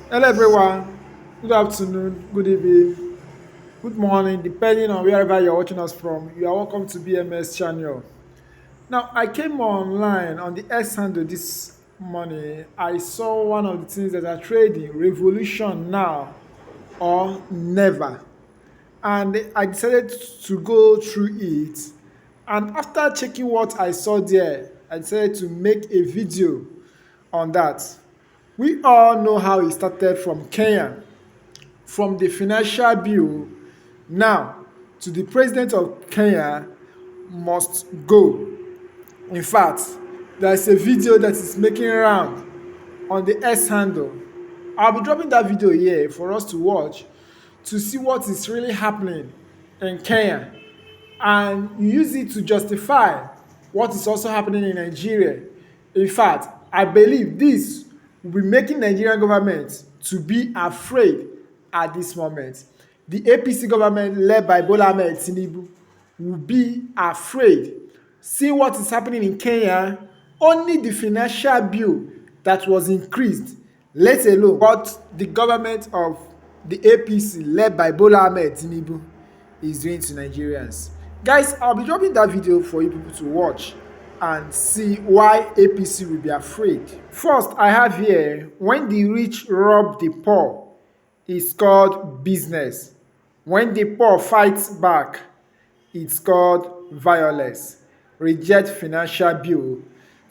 Hello everyone. Good afternoon, good evening, good morning, depending on wherever you're watching us from. You are welcome to BMS channel. Now, I came online on the X handle this morning. I saw one of the things that are trading, revolution now or never. And I decided to go through it. And after checking what I saw there, I decided to make a video on that. We all know how it started from Kenya, from the financial bill now to the president of Kenya must go. In fact, there's a video that is making round on the X handle. I'll be dropping that video here for us to watch to see what is really happening in Kenya and you use it to justify what is also happening in Nigeria. In fact, I believe this will be making Nigerian government to be afraid at this moment. The APC government led by Bola Ahmed Tinubu will be afraid. See what is happening in Kenya, only the financial bill that was increased, let alone what the government of the APC led by Bola Ahmed Tinubu is doing to Nigerians. Guys, I'll be dropping that video for you people to watch and see why APC will be afraid. First, I have here, when the rich rob the poor, it's called business. When the poor fights back, it's called violence. Reject Financial Bill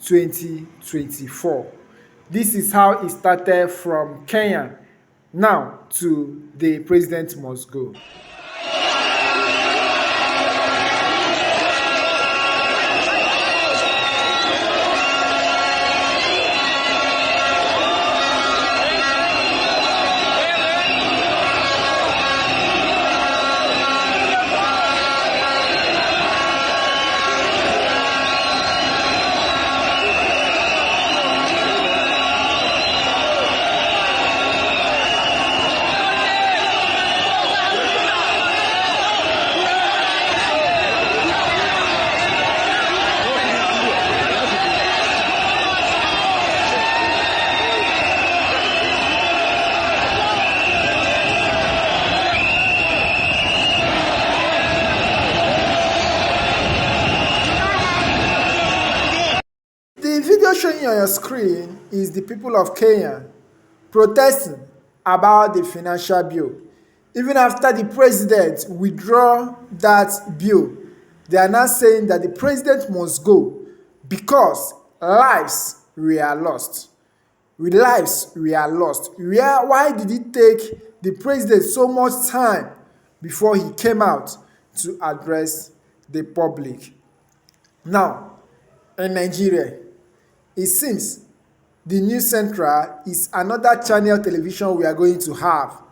2024. This is how it started from Kenya now to the president must go. The video showing on your screen is the people of Kenya protesting about the financial bill. Even after the president withdraw that bill, they are now saying that the president must go because lives were lost. Lives were lost. Why did it take the president so much time before he came out to address the public? Now, in Nigeria, it seems the News Central is another channel television we are going to have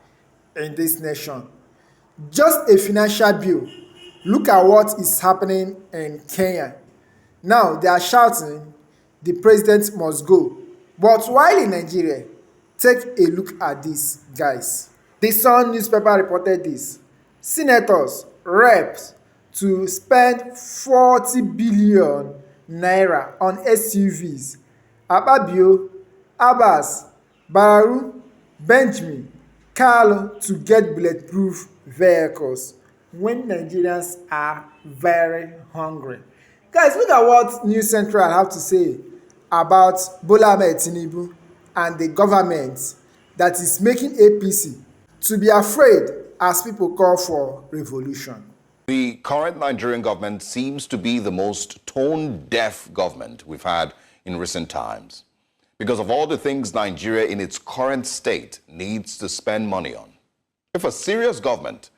in this nation. Just a financial bill. Look at what is happening in Kenya. Now they are shouting the president must go. But while in Nigeria, take a look at this, guys. The Sun newspaper reported this. Senators, reps to spend 40 billion naira on SUVs. Akpabio, Abbas, Bararu, Benjamin, Carlo to get bulletproof vehicles when Nigerians are very hungry. Guys, look at what News Central have to say about Bola Ahmed Tinubu and the government that is making APC to be afraid as people call for revolution. The current Nigerian government seems to be the most tone-deaf government we've had in recent times because of all the things Nigeria in its current state needs to spend money on. If a serious government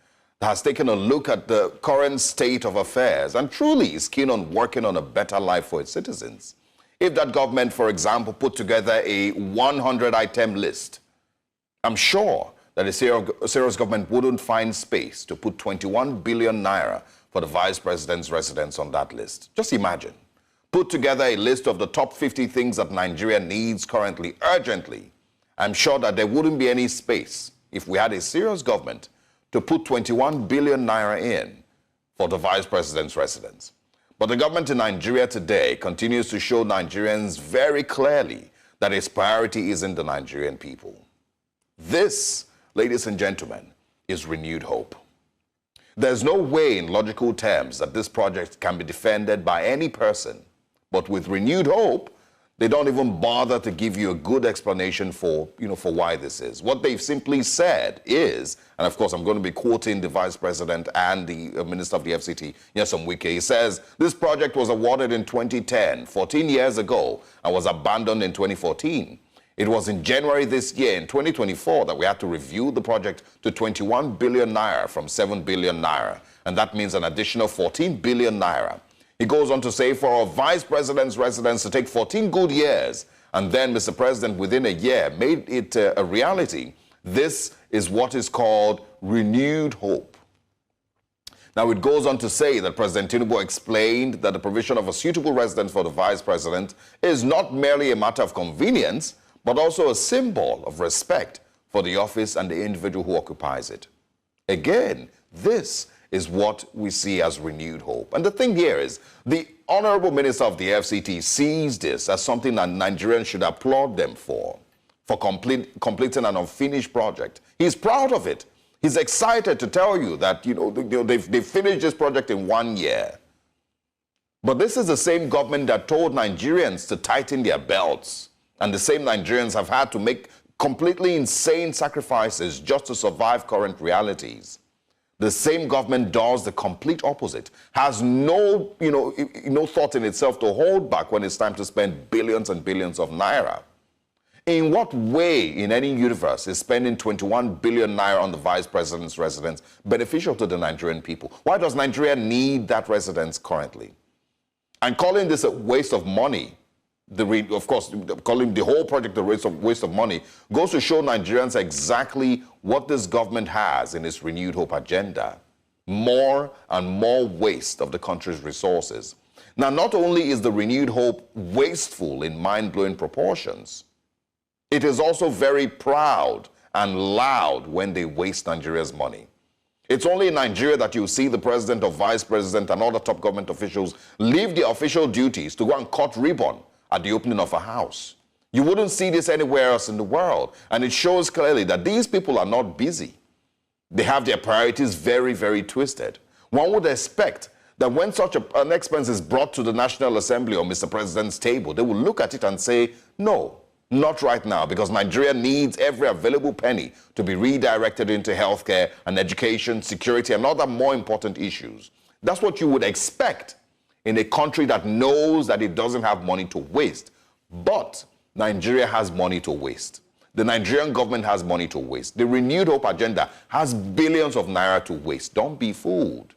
has taken a look at the current state of affairs and truly is keen on working on a better life for its citizens, if that government, for example, put together a 100-item list, I'm sure that a serious government wouldn't find space to put 21 billion naira for the vice president's residence on that list. Just imagine. Put together a list of the top 50 things that Nigeria needs currently, urgently. I'm sure that there wouldn't be any space if we had a serious government to put 21 billion naira in for the vice president's residence. But the government in Nigeria today continues to show Nigerians very clearly that its priority isn't the Nigerian people. This, ladies and gentlemen, is renewed hope. There's no way in logical terms that this project can be defended by any person. But with renewed hope, they don't even bother to give you a good explanation for why this is. What they've simply said is, and of course I'm going to be quoting the Vice President and the Minister of the FCT, Nyesom Wike. He says, this project was awarded in 2010, 14 years ago, and was abandoned in 2014. It was in January this year, in 2024, that we had to review the project to 21 billion naira from 7 billion naira. And that means an additional 14 billion naira. He goes on to say, for our Vice President's residence to take 14 good years, and then Mr. President within a year made it a reality. This is what is called renewed hope. Now, it goes on to say that President Tinubu explained that the provision of a suitable residence for the Vice President is not merely a matter of convenience, but also a symbol of respect for the office and the individual who occupies it. Again, this is what we see as renewed hope. And the thing here is, the Honorable Minister of the FCT sees this as something that Nigerians should applaud them for completing an unfinished project. He's proud of it. He's excited to tell you that they've finished this project in 1 year. But this is the same government that told Nigerians to tighten their belts. And the same Nigerians have had to make completely insane sacrifices just to survive current realities. The same government does the complete opposite, has no thought in itself to hold back when it's time to spend billions and billions of naira. In what way in any universe is spending 21 billion naira on the Vice President's residence beneficial to the Nigerian people? Why does Nigeria need that residence currently? And calling this a waste of money, of course, calling the whole project a waste of money, goes to show Nigerians exactly what this government has in its renewed hope agenda. More and more waste of the country's resources. Now, not only is the renewed hope wasteful in mind-blowing proportions, it is also very proud and loud when they waste Nigeria's money. It's only in Nigeria that you see the president or vice president and other top government officials leave their official duties to go and cut ribbon at the opening of a house. You wouldn't see this anywhere else in the world. And it shows clearly that these people are not busy. They have their priorities very, very twisted. One would expect that when such an expense is brought to the National Assembly or Mr. President's table, they will look at it and say, no, not right now, because Nigeria needs every available penny to be redirected into healthcare and education, security, and other more important issues. That's what you would expect in a country that knows that it doesn't have money to waste. But Nigeria has money to waste. The Nigerian government has money to waste. The renewed hope agenda has billions of naira to waste. Don't be fooled.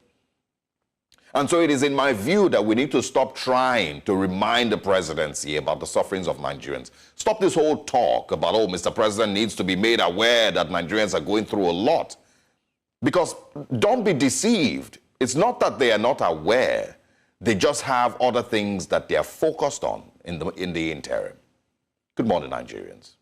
And so it is in my view that we need to stop trying to remind the presidency about the sufferings of Nigerians. Stop this whole talk about, oh, Mr. President needs to be made aware that Nigerians are going through a lot. Because don't be deceived. It's not that they are not aware. They just have other things that they are focused on in the interim. Good morning, Nigerians.